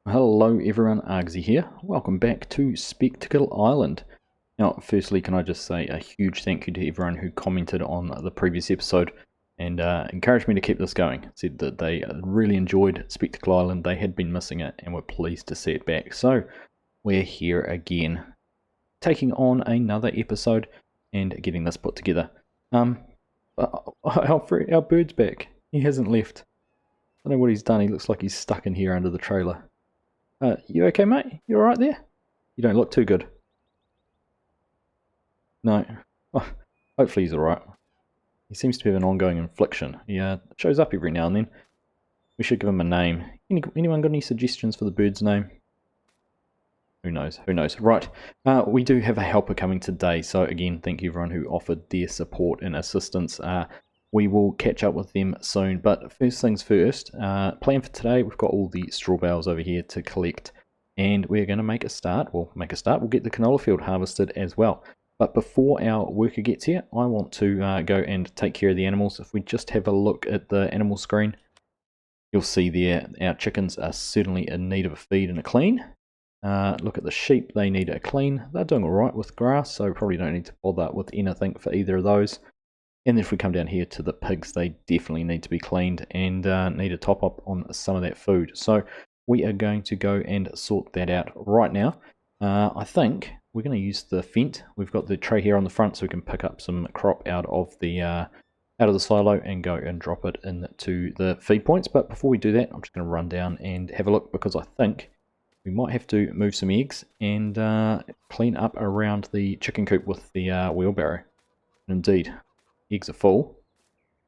Hello everyone, Argsy here. Welcome back to Spectacle Island. Now, firstly, can I just say a huge thank you to everyone who commented on the previous episode and encouraged me to keep this going. Said that they really enjoyed Spectacle Island, they had been missing it and were pleased to see it back. So, we're here again, taking on another episode and getting this put together. Our bird's back. He hasn't left. I don't know what he's done. He looks like he's stuck in here under the trailer. You okay, mate? You alright there? You don't look too good. No. Oh, hopefully he's alright. He seems to have an ongoing infliction. He shows up every now and then. We should give him a name. Anyone got any suggestions for the bird's name? Who knows? Who knows? Right. We do have a helper coming today. So again, thank you everyone who offered their support and assistance. We will catch up with them soon, but first things first, plan for today, we've got all the straw bales over here to collect, and we're going to make a start. We'll get the canola field harvested as well. But before our worker gets here, I want to go and take care of the animals. If we just have a look at the animal screen, you'll see there our chickens are certainly in need of a feed and a clean. Look at the sheep, they need a clean. They're doing alright with grass, so probably don't need to bother with anything for either of those. And if we come down here to the pigs, they definitely need to be cleaned and need a top up on some of that food. So we are going to go and sort that out right now. I think we're going to use the Fent. We've got the tray here on the front so we can pick up some crop out of the silo and go and drop it into the feed points. But before we do that, I'm just going to run down and have a look because I think we might have to move some eggs and clean up around the chicken coop with the wheelbarrow. Indeed. Eggs are full,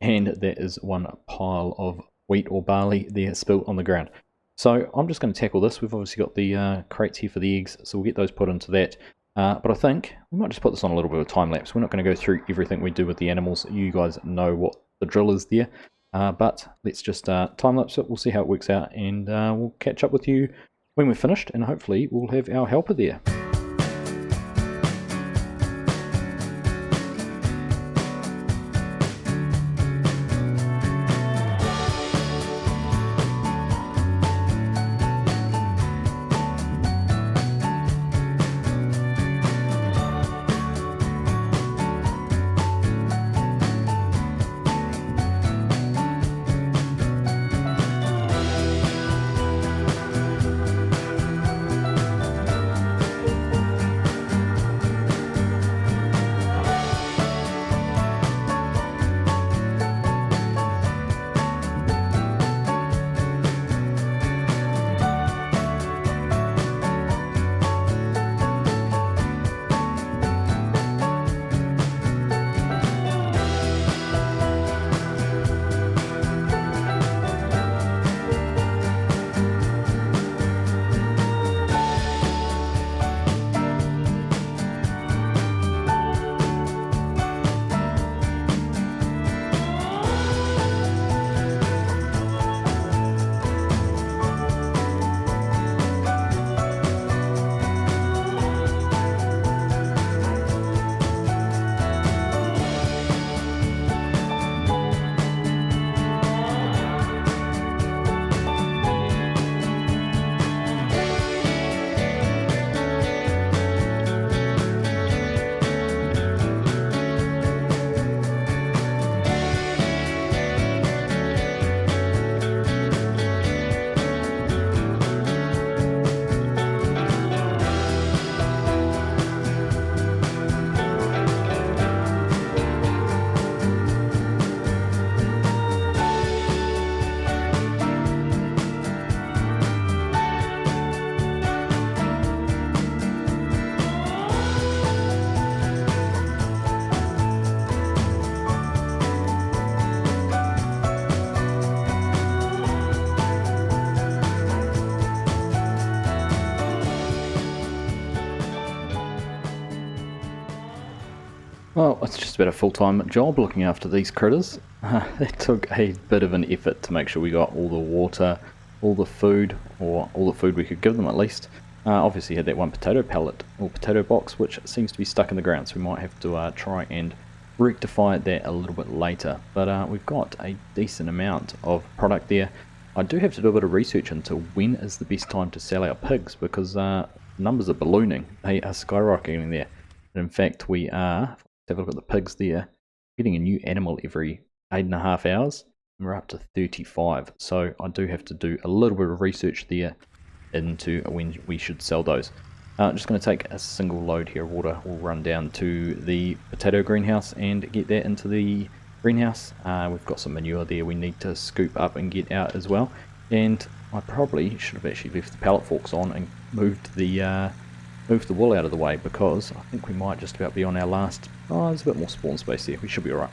and there is one pile of wheat or barley there spilt on the ground. So I'm just going to tackle this. We've obviously got the crates here for the eggs, so we'll get those put into that. But I think we might just put this on a little bit of time lapse. We're not going to go through everything we do with the animals. You guys know what the drill is there. But let's just time lapse it. We'll see how it works out, and we'll catch up with you when we're finished, and hopefully we'll have our helper there. Well, it's just about a full-time job looking after these critters. It took a bit of an effort to make sure we got all the water, all the food, or all the food we could give them at least. Obviously had that one potato pellet, or potato box, which seems to be stuck in the ground, so we might have to try and rectify that a little bit later. But we've got a decent amount of product there. I do have to do a bit of research into when is the best time to sell our pigs, because numbers are ballooning. They are skyrocketing there. And in fact, we are, let's have a look at the pigs there, getting a new animal every 8.5 hours. And we're up to 35. So I do have to do a little bit of research there into when we should sell those. I'm just going to take a single load here of water. We'll run down to the potato greenhouse and get that into the greenhouse. We've got some manure there we need to scoop up and get out as well. And I probably should have actually left the pallet forks on and moved the wool out of the way, because I think we might just about be on our last... Oh, there's a bit more spawn space there. We should be alright.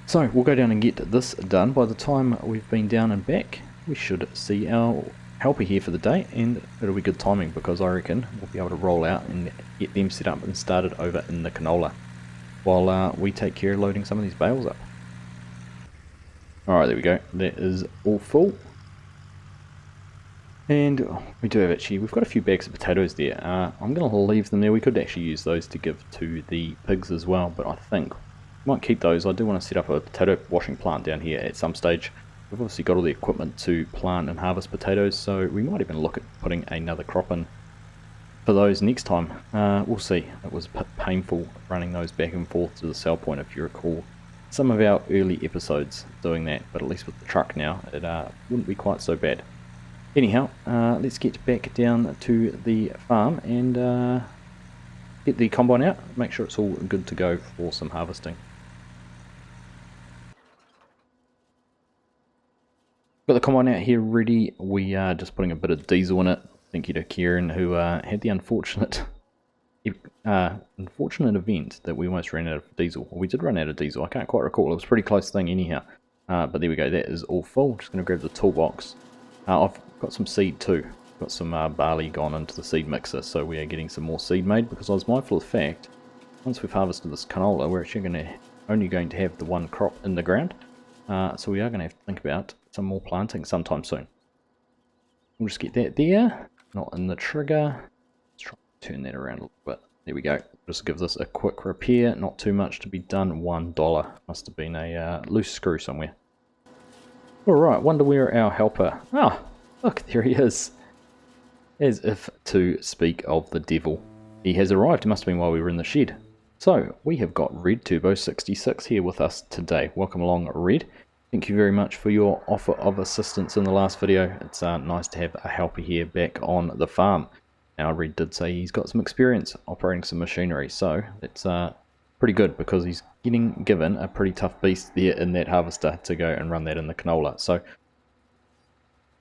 So we'll go down and get this done. By the time we've been down and back, we should see our helper here for the day, and it'll be good timing, because I reckon we'll be able to roll out and get them set up and started over in the canola while we take care of loading some of these bales up. Alright, there we go. That is all full. And we do have actually, we've got a few bags of potatoes there. I'm going to leave them there. We could actually use those to give to the pigs as well, but I think we might keep those. I do want to set up a potato washing plant down here at some stage. We've obviously got all the equipment to plant and harvest potatoes, so we might even look at putting another crop in for those next time. We'll see. It was painful running those back and forth to the sell point, if you recall some of our early episodes doing that, but at least with the truck now, it wouldn't be quite so bad. Anyhow, let's get back down to the farm and get the combine out, make sure it's all good to go for some harvesting. Got the combine out here ready. We are just putting a bit of diesel in it. Thank you to Kieran, who had the unfortunate event that we almost ran out of diesel. Well, we did run out of diesel. I can't quite recall. It was a pretty close thing anyhow. But there we go. That is all full. Just going to grab the toolbox. I've got some seed too. Got some barley gone into the seed mixer, so we are getting some more seed made, because I was mindful of the fact, once we've harvested this canola, we're actually only going to have the one crop in the ground. So we are going to have to think about some more planting sometime soon. We'll just get that there, not in the trigger. Let's try to turn that around a little bit. There we go. Just gives us a quick repair, not too much to be done. $1. Must have been a loose screw somewhere. Alright, wonder where our helper... Ah, look, there he is. As if to speak of the devil. He has arrived. It must have been while we were in the shed. So, we have got Red Turbo 66 here with us today. Welcome along, Red. Thank you very much for your offer of assistance in the last video. It's nice to have a helper here back on the farm. Now, Red did say he's got some experience operating some machinery, so it's pretty good, because he's getting given a pretty tough beast there in that harvester to go and run that in the canola. So,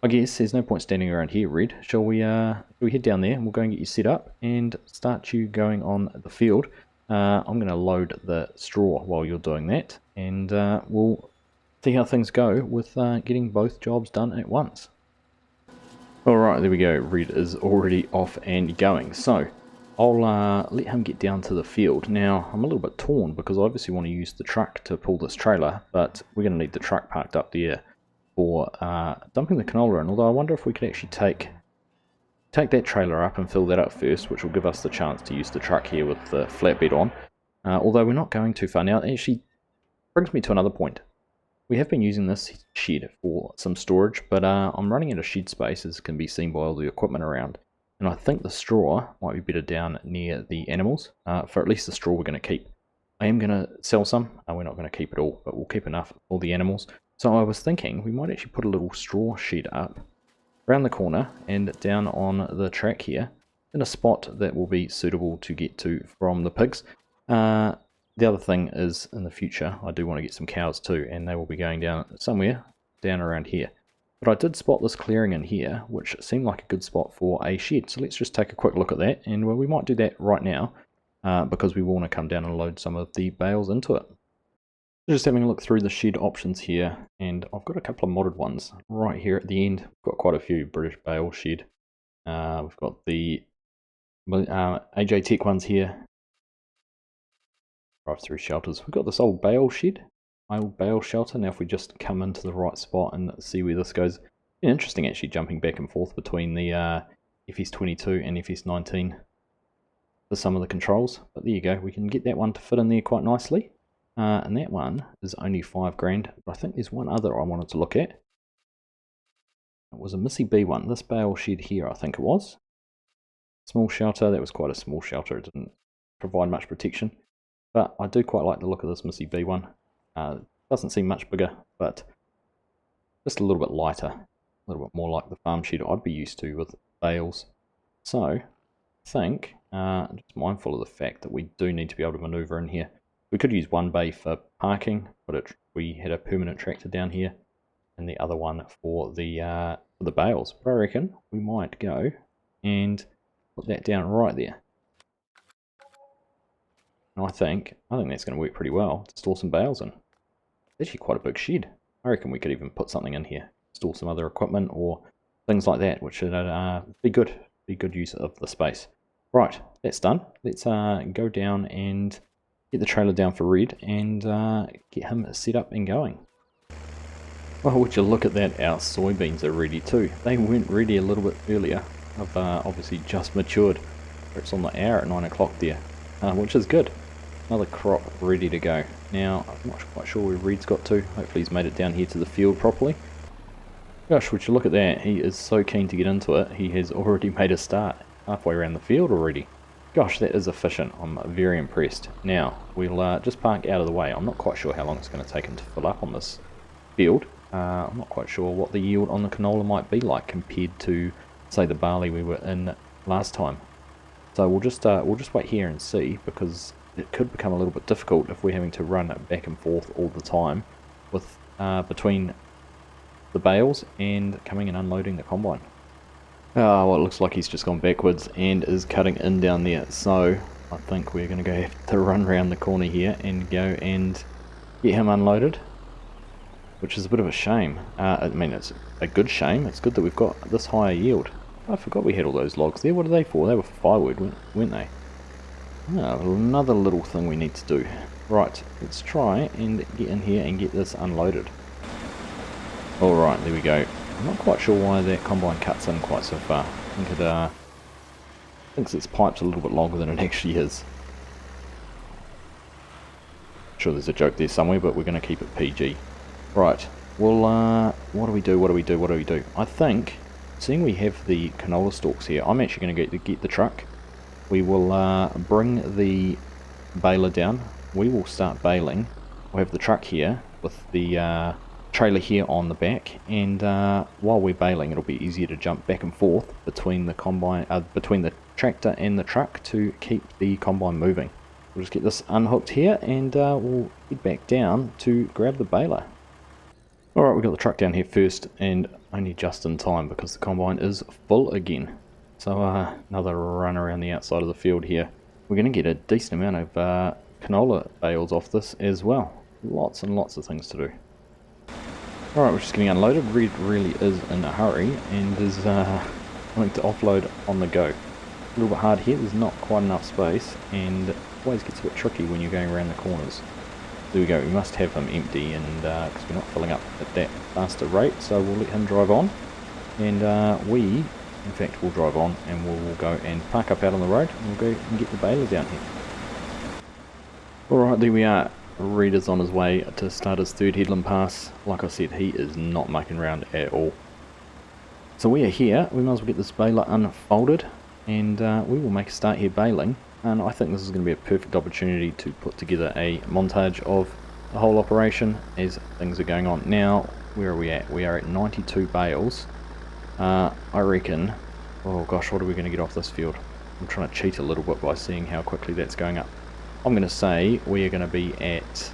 I guess there's no point standing around here, Red. Shall we head down there and we'll go and get you set up and start you going on the field. I'm going to load the straw while you're doing that, and we'll see how things go with getting both jobs done at once. Alright, there we go. Red is already off and going. So, I'll let him get down to the field. Now, I'm a little bit torn, because I obviously want to use the truck to pull this trailer, but we're going to need the truck parked up there for dumping the canola in. Although I wonder if we could actually take that trailer up and fill that up first, which will give us the chance to use the truck here with the flatbed on. Although we're not going too far now. It actually brings me to another point. We have been using this shed for some storage, but I'm running out of shed space, as can be seen by all the equipment around. And I think the straw might be better down near the animals, for at least the straw we're going to keep. I am going to sell some. We're not going to keep it all, but we'll keep enough for the animals. So I was thinking we might actually put a little straw shed up around the corner and down on the track here, in a spot that will be suitable to get to from the pigs. The other thing is, in the future, I do want to get some cows too, and they will be going down somewhere down around here. But I did spot this clearing in here, which seemed like a good spot for a shed. So let's just take a quick look at that, and well, we might do that right now, because we want to come down and load some of the bales into it. Just having a look through the shed options here, and I've got a couple of modded ones right here at the end. We've got quite a few British Bale shed. We've got the AJ Tech ones here. Drive-through shelters. We've got this old Bale shed, old Bale shelter. Now if we just come into the right spot and see where this goes. Interesting actually, jumping back and forth between the FS22 and FS19 for some of the controls. But there you go, we can get that one to fit in there quite nicely. And that one is only 5 grand. But I think there's one other I wanted to look at. It was a Missy B one. This bale shed here, I think it was. Small shelter. That was quite a small shelter. It didn't provide much protection. But I do quite like the look of this Missy B one. Doesn't seem much bigger, but just a little bit lighter. A little bit more like the farm shed I'd be used to with bales. So, I think, just mindful of the fact that we do need to be able to manoeuvre in here. We could use one bay for parking, but we had a permanent tractor down here, and the other one for the bales. But I reckon we might go and put that down right there. And I think that's going to work pretty well to store some bales in. It's actually quite a big shed. I reckon we could even put something in here, store some other equipment or things like that, which would be good use of the space. Right, that's done. Let's go down and get the trailer down for Red and get him set up and going. Well, would you look at that, our soybeans are ready too. They weren't ready a little bit earlier. I've obviously just matured. It's on the hour at 9 o'clock there, which is good. Another crop ready to go. Now, I'm not quite sure where Red's got to. Hopefully he's made it down here to the field properly. Gosh, would you look at that. He is so keen to get into it. He has already made a start. Halfway around the field already. Gosh, that is efficient. I'm very impressed. Now, we'll just park out of the way. I'm not quite sure how long it's going to take him to fill up on this field. I'm not quite sure what the yield on the canola might be like compared to, say, the barley we were in last time. So we'll just wait here and see, because it could become a little bit difficult if we're having to run back and forth all the time with between the bales and coming and unloading the combine. Well, it looks like he's just gone backwards and is cutting in down there, so I think we're going to have to run around the corner here and go and get him unloaded, which is a bit of a shame. I mean, it's a good shame. It's good that we've got this higher yield. I forgot we had all those logs there. What are they for? They were for firewood, weren't they? Another little thing we need to do. Right, let's try and get in here and get this unloaded. Alright, there we go. I'm not quite sure why that combine cuts in quite so far. I think it thinks its pipe's a little bit longer than it actually is. I'm sure there's a joke there somewhere, but we're going to keep it PG. Right, well, what do we do? I think, seeing we have the canola stalks here, I'm actually going to get the truck. We will bring the baler down. We will start baling. We'll have the truck here with the trailer here on the back, and while we're baling, it'll be easier to jump back and forth between the combine, between the tractor and the truck to keep the combine moving. We'll just get this unhooked here, and we'll head back down to grab the baler. Alright, we've got the truck down here first, and only just in time because the combine is full again. So another run around the outside of the field here. We're going to get a decent amount of canola bales off this as well. Lots and lots of things to do. Alright, we're just getting unloaded. Red really is in a hurry and is wanting to offload on the go. A little bit hard here, there's not quite enough space, and it always gets a bit tricky when you're going around the corners. There we go, we must have him empty, and because we're not filling up at that faster rate, so we'll let him drive on, and we in fact will drive on, and we'll go and park up out on the road, and we'll go and get the baler down here. Alright, there we are. Red is on his way to start his third headland pass. Like I said, he is not mucking around at all. So we are here, we might as well get this baler unfolded, and we will make a start here baling. And I think this is going to be a perfect opportunity to put together a montage of the whole operation as things are going on. Now, where are we at? We are at 92 bales. I reckon, oh gosh, what are we going to get off this field? I'm trying to cheat a little bit by seeing how quickly that's going up. I'm going to say we are going to be at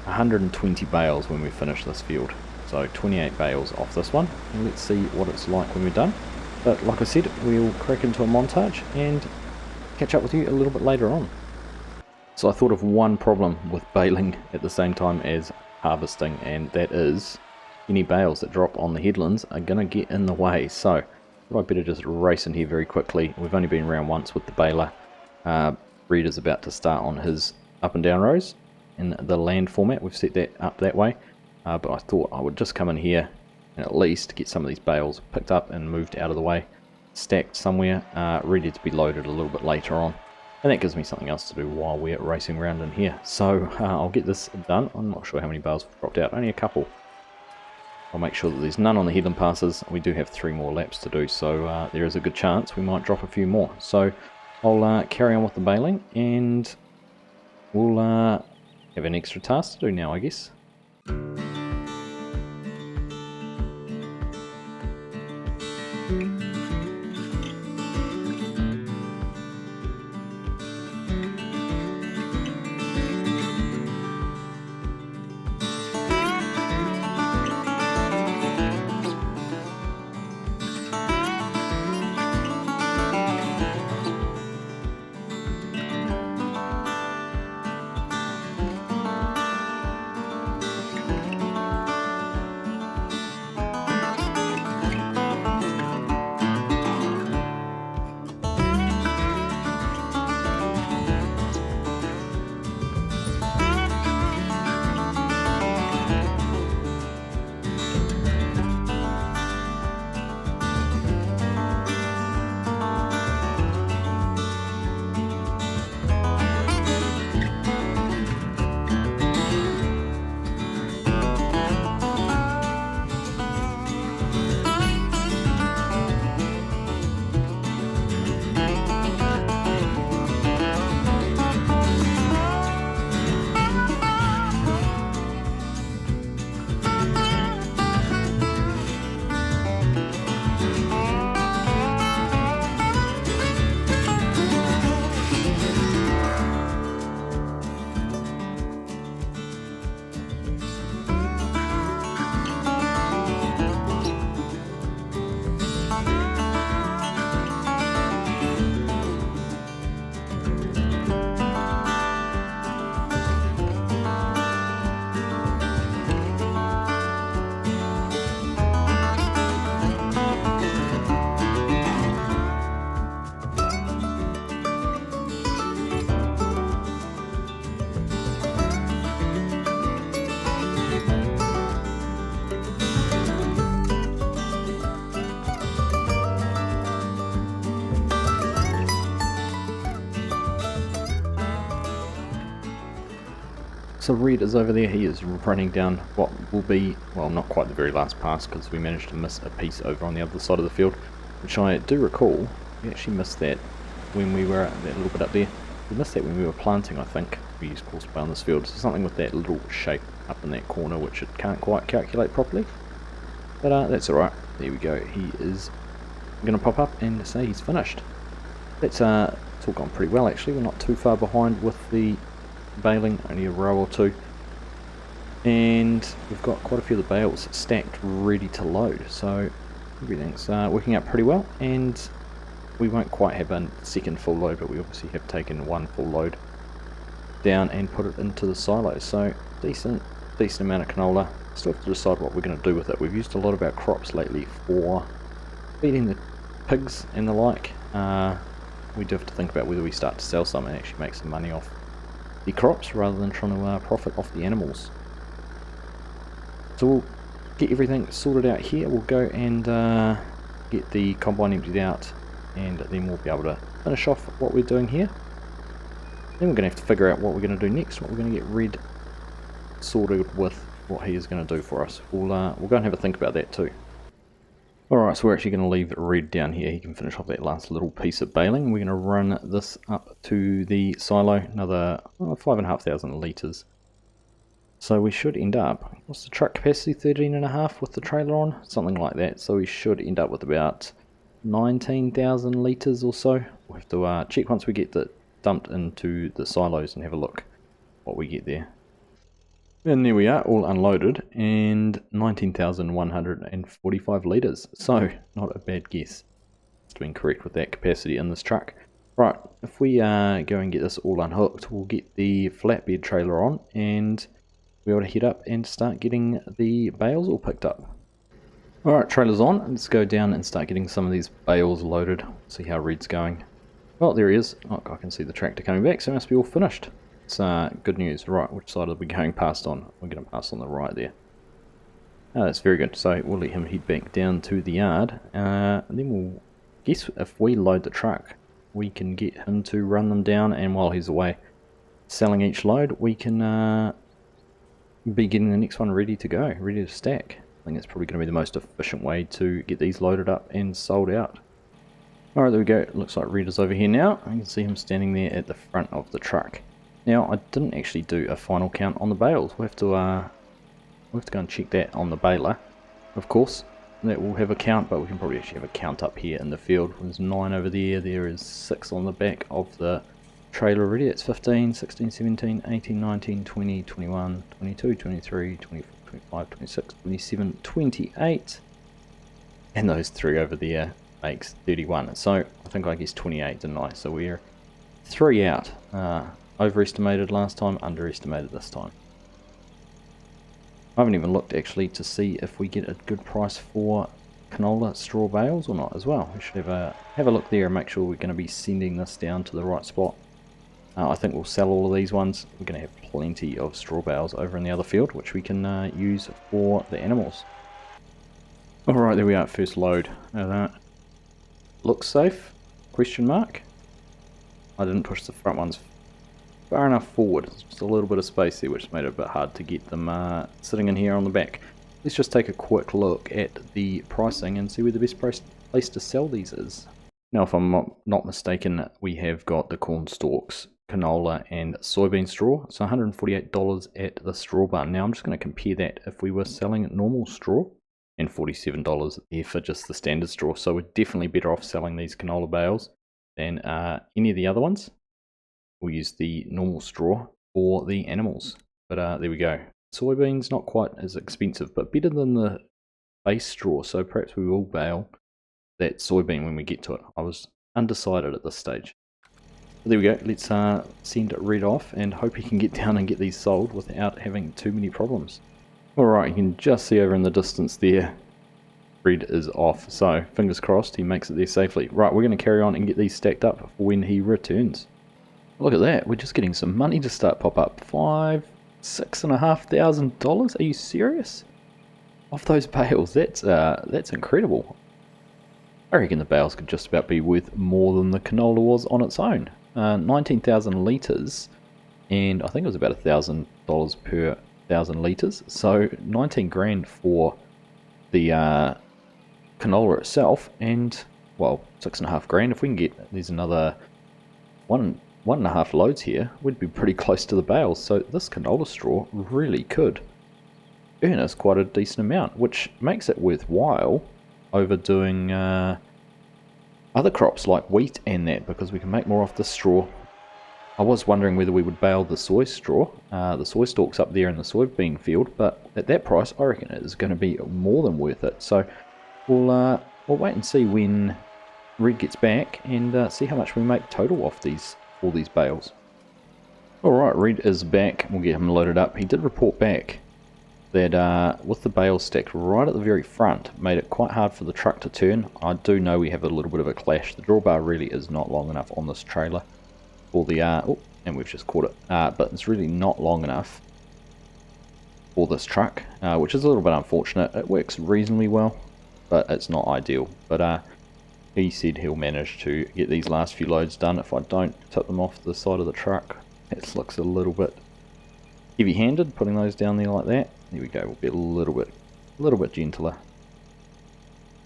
120 bales when we finish this field. So 28 bales off this one. And let's see what it's like when we're done. But like I said, we'll crack into a montage and catch up with you a little bit later on. So I thought of one problem with baling at the same time as harvesting, and that is any bales that drop on the headlands are going to get in the way. So I thought I'd better just race in here very quickly. We've only been around once with the baler. Red is about to start on his up and down rows in the land format. We've set that up that way, but I thought I would just come in here and at least get some of these bales picked up and moved out of the way, stacked somewhere, ready to be loaded a little bit later on. And that gives me something else to do while we're racing around in here. So I'll get this done. I'm not sure how many bales have dropped out, only a couple. I'll make sure that there's none on the headland passes. We do have 3 more laps to do, so there is a good chance we might drop a few more. So I'll carry on with the baling, and we'll have an extra task to do now, I guess. So Red is over there. He is running down what will be, well, not quite the very last pass, because we managed to miss a piece over on the other side of the field, which I do recall. We actually missed that when we were that little bit up there. We missed that when we were planting, I think. We used course play on this field. So something with that little shape up in that corner, which it can't quite calculate properly. But that's alright. There we go. He is going to pop up and say he's finished. That's it's all gone pretty well actually. We're not too far behind with the baling, only a row or two, and we've got quite a few of the bales stacked ready to load, so everything's working out pretty well. And we won't quite have a second full load, but we obviously have taken one full load down and put it into the silos, so decent amount of canola. Still have to decide what we're going to do with it. We've used a lot of our crops lately for feeding the pigs and the like. We do have to think about whether we start to sell some and actually make some money off the crops rather than trying to profit off the animals. So we'll get everything sorted out here. We'll go and get the combine emptied out, and then we'll be able to finish off what we're doing here. Then we're going to have to figure out what we're going to do next, what we're going to get Red sorted with, what he is going to do for us. We'll go and have a think about that too. Alright, so we're actually going to leave Red down here. He can finish off that last little piece of baling. We're going to run this up to the silo, another 5,500 litres. So we should end up, what's the truck capacity, 13.5 with the trailer on? Something like that. So we should end up with about 19,000 litres or so. We'll have to check once we get that dumped into the silos and have a look what we get there. And there we are, all unloaded, and 19,145 litres. So, not a bad guess. It's been correct with that capacity in this truck. Right, if we go and get this all unhooked, we'll get the flatbed trailer on, and we'll be able to head up and start getting the bales all picked up. Alright, trailer's on. Let's go down and start getting some of these bales loaded. See how Red's going. Well, there he is. Oh, I can see the tractor coming back, so it must be all finished. It's good news. Right, which side are we going past on? We're going to pass on the right there. Oh, that's very good. So we'll let him head back down to the yard. And then we'll guess if we load the truck, we can get him to run them down, and while he's away selling each load, we can be getting the next one ready to go, ready to stack. I think that's probably going to be the most efficient way to get these loaded up and sold out. Alright, there we go. Looks like Red is over here now. I can see him standing there at the front of the truck. Now, I didn't actually do a final count on the bales. We'll have to go and check that on the baler, of course. That will have a count, but we can probably actually have a count up here in the field. There's 9 over there, there is 6 on the back of the trailer already. That's 15, 16, 17, 18, 19, 20, 21, 22, 23, 24, 25, 26, 27, 28. And those 3 over there makes 31. So I think I guess 28, didn't I? So we're 3 out. Overestimated last time, underestimated this time. I haven't even looked actually to see if we get a good price for Canola Straw bales or not as well. We should have a look there and make sure we're going to be sending this down to the right spot. I think we'll sell all of these ones. We're going to have plenty of straw bales over in the other field, which we can use for the animals. Alright, there we are, first load. Looks safe? Question mark. I didn't push the front ones far enough forward. There's just a little bit of space there, which made it a bit hard to get them sitting in here on the back. Let's just take a quick look at the pricing and see where the best place to sell these is. Now, if I'm not mistaken, we have got the corn stalks, canola and soybean straw. So $148 at the straw barn. Now I'm just going to compare that if we were selling normal straw, and $47 there for just the standard straw. So we're definitely better off selling these canola bales than any of the other ones. We'll use the normal straw for the animals. But there we go. Soybeans not quite as expensive, but better than the base straw. So perhaps we will bale that soybean when we get to it. I was undecided at this stage. But there we go. Let's send Red off and hope he can get down and get these sold without having too many problems. Alright, you can just see over in the distance there, Red is off. So fingers crossed he makes it there safely. Right, we're going to carry on and get these stacked up for when he returns. Look at that, we're just getting some money to start pop up. $6,500? Are you serious? Off those bales, that's incredible. I reckon the bales could just about be worth more than the canola was on its own. 19,000 litres, and I think it was about $1,000 per 1,000 litres. So 19 grand for the canola itself, and well, 6.5 grand. If we can get, there's another one and a half loads here, we'd be pretty close to the bales. So this canola straw really could earn us quite a decent amount, which makes it worthwhile over doing other crops like wheat and that, because we can make more off the straw. I was wondering whether we would bale the soy straw, the soy stalks up there in the soybean field, but at that price I reckon it is going to be more than worth it. So we'll wait and see when Red gets back and see how much we make total off all these bales. Alright, Red is back. We'll get him loaded up. He did report back that with the bales stacked right at the very front, made it quite hard for the truck to turn. I do know we have a little bit of a clash. The drawbar really is not long enough on this trailer for the oh, and we've just caught it, but it's really not long enough for this truck, which is a little bit unfortunate. It works reasonably well, but it's not ideal. But he said he'll manage to get these last few loads done if I don't tip them off the side of the truck. It looks a little bit heavy-handed putting those down there like that. There we go. We'll be a little bit gentler.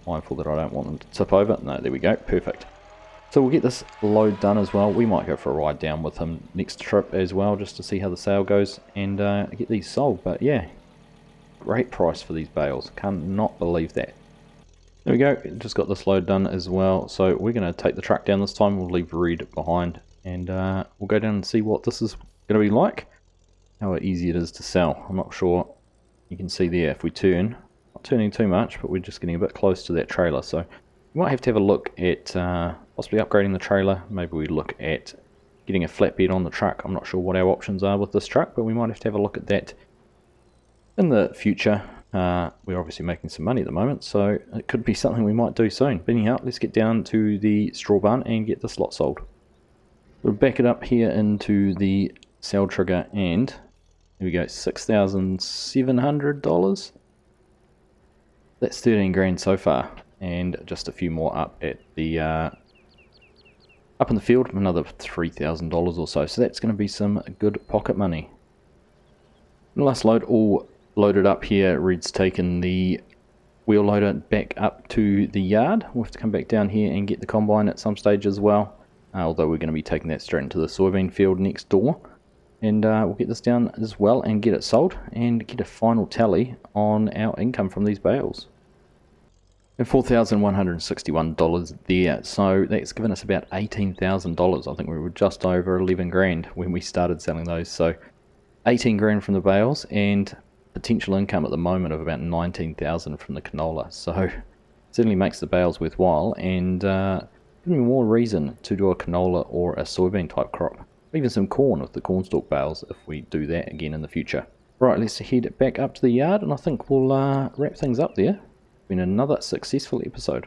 Mindful that I don't want them to tip over. No, there we go. Perfect. So we'll get this load done as well. We might go for a ride down with him next trip as well, just to see how the sale goes and get these sold. But yeah, great price for these bales. Cannot believe that. There we go. Just got this load done as well. So we're going to take the truck down this time. We'll leave Red behind and we'll go down and see what this is going to be like. How easy it is to sell. I'm not sure. You can see there if we turn, not turning too much, but we're just getting a bit close to that trailer. So we might have to have a look at possibly upgrading the trailer. Maybe we look at getting a flatbed on the truck. I'm not sure what our options are with this truck, but we might have a look at that in the future. We're obviously making some money at the moment, so it could be something we might do soon. But anyhow, let's get down to the straw barn and get this lot sold. We'll back it up here into the sell trigger, and here we go, $6,700. That's 13 grand so far, and just a few more up at the Up in the field, another $3,000 or so, so that's going to be some good pocket money. The last load all loaded up here. Red's taken the wheel loader back up to the yard. We'll have to come back down here and get the combine at some stage as well, although we're going to be taking that straight into the soybean field next door. And we'll get this down as well and get it sold and get a final tally on our income from these bales. And $4,161 there, so that's given us about $18,000. I think we were just over 11 grand when we started selling those, so 18 grand from the bales and potential income at the moment of about 19,000 from the canola. So certainly makes the bales worthwhile and giving me more reason to do a canola or a soybean type crop. Even some corn with the cornstalk bales if we do that again in the future. Right, let's head back up to the yard and I think we'll wrap things up there. Been another successful episode.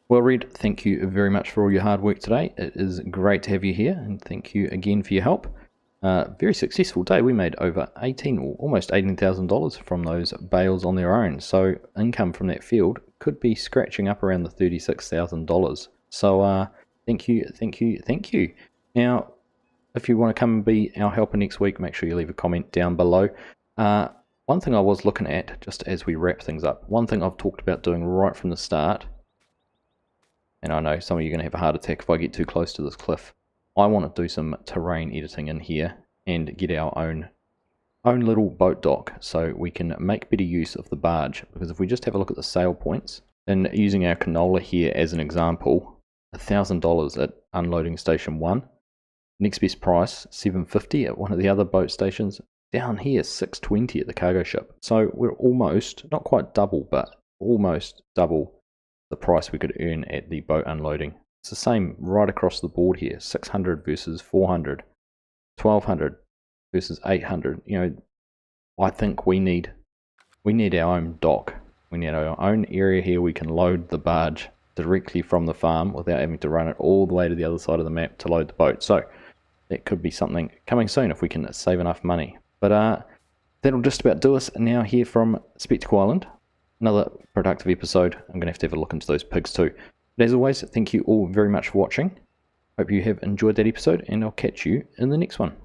Well, Red, thank you very much for all your hard work today. It is great to have you here and thank you again for your help. Very successful day. We made over almost $18,000 from those bales on their own. So income from that field could be scratching up around the $36,000. So thank you. Now, if you want to come and be our helper next week, make sure you leave a comment down below. One thing I was looking at, just as we wrap things up, one thing I've talked about doing right from the start, and I know some of you are going to have a heart attack if I get too close to this cliff, I want to do some terrain editing in here and get our own little boat dock so we can make better use of the barge. Because if we just have a look at the sale points, and using our canola here as an example, $1,000 at unloading station 1, next best price $750 at one of the other boat stations, down here $620 at the cargo ship. So we're almost, not quite double, but almost double the price we could earn at the boat unloading. It's the same right across the board here, 600 versus 400, 1200 versus 800. You know, I think we need our own dock. We need our own area here we can load the barge directly from the farm without having to run it all the way to the other side of the map to load the boat. So that could be something coming soon if we can save enough money. But that'll just about do us now here from Spectacle Island. Another productive episode. I'm going to have a look into those pigs too. But as always, thank you all very much for watching. Hope you have enjoyed that episode, and I'll catch you in the next one.